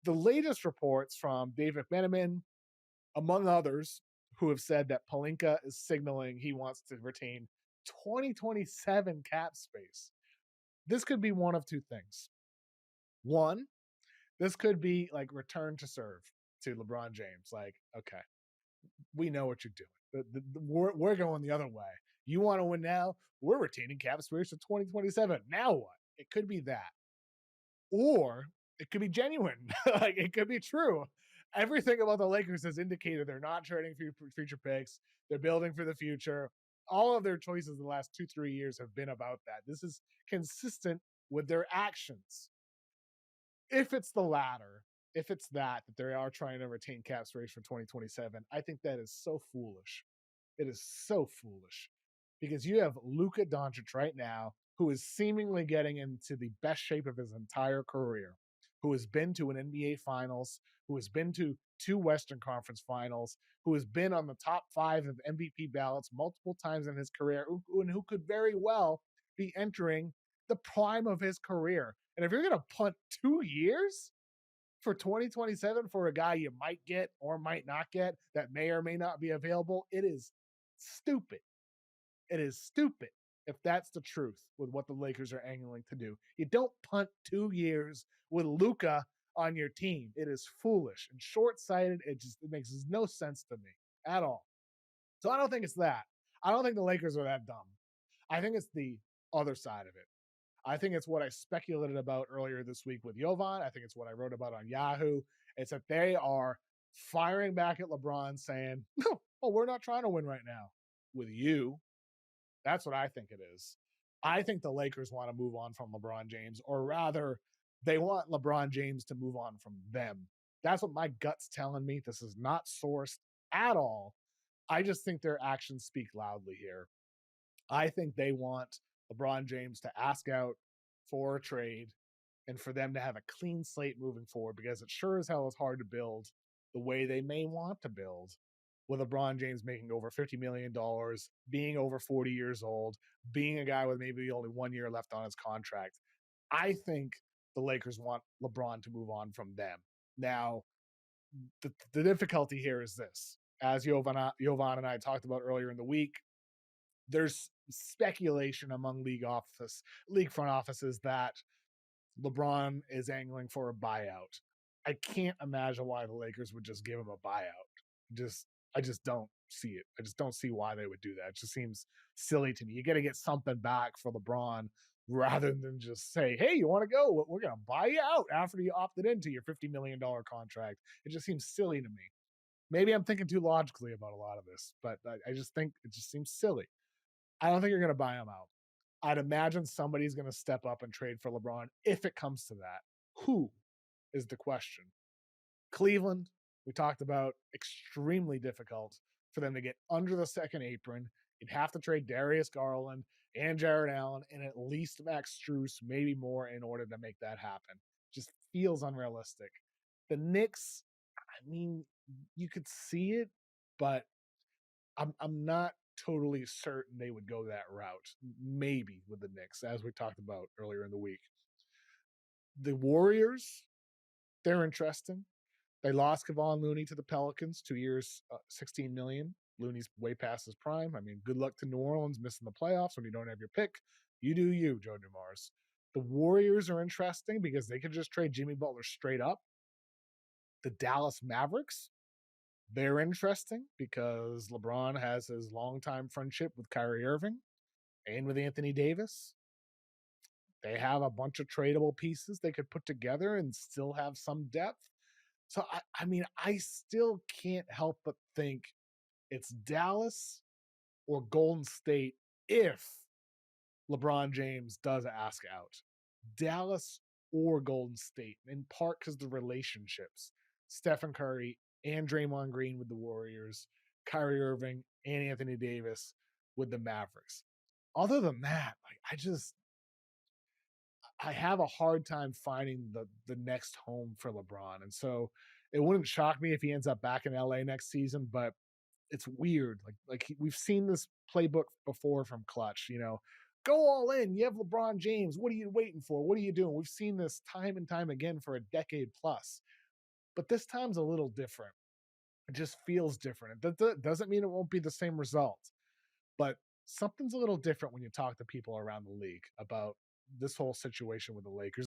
The latest reports from David McMenamin, among others, who have said that Pelinka is signaling he wants to retain 2027 cap space. This could be one of two things. One, this could be like return to serve to LeBron James. Like, okay, we know what you're doing. We're going the other way. You want to win now? We're retaining cap space to 2027. Now what? It could be that. Or it could be genuine. Like, it could be true. Everything about the Lakers has indicated they're not trading future picks. They're building for the future. All of their choices in the last 2-3 years have been about that. This is consistent with their actions. If it's the latter, if it's that they are trying to retain cap space for 2027, I think that is so foolish. It is so foolish because you have Luka Doncic right now, who is seemingly getting into the best shape of his entire career, who has been to an NBA Finals, who has been to 2 Western Conference Finals, who has been on the top 5 of MVP ballots multiple times in his career, and who could very well be entering the prime of his career. And if you're going to punt 2 years for 2027 for a guy you might get or might not get that may or may not be available, it is stupid. It is stupid if that's the truth with what the Lakers are angling to do. You don't punt 2 years with Luka on your team. It is foolish and short-sighted. It makes no sense to me at all. So I don't think it's that. I don't think the Lakers are that dumb. I think it's the other side of it. I think it's what I speculated about earlier this week with Jovan. I think it's what I wrote about on Yahoo. It's that they are firing back at LeBron saying, no, well, we're not trying to win right now with you. That's what I think it is. I think the Lakers want to move on from LeBron James, or rather, they want LeBron James to move on from them. That's what my gut's telling me. This is not sourced at all. I just think their actions speak loudly here. I think they want LeBron James to ask out for a trade and for them to have a clean slate moving forward, because it sure as hell is hard to build the way they may want to build with LeBron James making over $50 million, being over 40 years old, being a guy with maybe only 1 year left on his contract. I think the Lakers want LeBron to move on from them. Now, the difficulty here is this. As Jovan and I talked about earlier in the week, there's speculation among league front offices that LeBron is angling for a buyout. I can't imagine why the Lakers would just give him a buyout. I just don't see it. I just don't see why they would do that. It just seems silly to me. You got to get something back for LeBron rather than just say, hey, you want to go? We're going to buy you out after you opted into your $50 million contract. It just seems silly to me. Maybe I'm thinking too logically about a lot of this, but I just think it just seems silly. I don't think you're going to buy him out. I'd imagine somebody's going to step up and trade for LeBron if it comes to that. Who is the question? Cleveland, we talked about, extremely difficult for them to get under the second apron. You'd have to trade Darius Garland and Jared Allen and at least Max Strus, maybe more, in order to make that happen. Just feels unrealistic. The Knicks, I mean, you could see it, but I'm not totally certain they would go that route. Maybe with the Knicks, as we talked about earlier in the week. The Warriors, they're interesting. They lost Kevon Looney to the Pelicans, 2 years, $16 million. Looney's way past his prime. I mean, good luck to New Orleans missing the playoffs when you don't have your pick. You do you, Joe Dumars. The Warriors are interesting because they could just trade Jimmy Butler straight up. The Dallas Mavericks, they're interesting because LeBron has his longtime friendship with Kyrie Irving and with Anthony Davis. They have a bunch of tradable pieces they could put together and still have some depth. So, I mean, I still can't help but think it's Dallas or Golden State if LeBron James does ask out. Dallas or Golden State, in part because the relationships. Stephen Curry and Draymond Green with the Warriors, Kyrie Irving and Anthony Davis with the Mavericks. Other than that, I have a hard time finding the next home for LeBron. And so it wouldn't shock me if he ends up back in LA next season, but it's weird. We've seen this playbook before from Clutch, go all in. You have LeBron James. What are you waiting for? What are you doing? We've seen this time and time again for a decade plus. but this time's a little different. It just feels different. That doesn't mean it won't be the same result, but something's a little different when you talk to people around the league about this whole situation with the Lakers.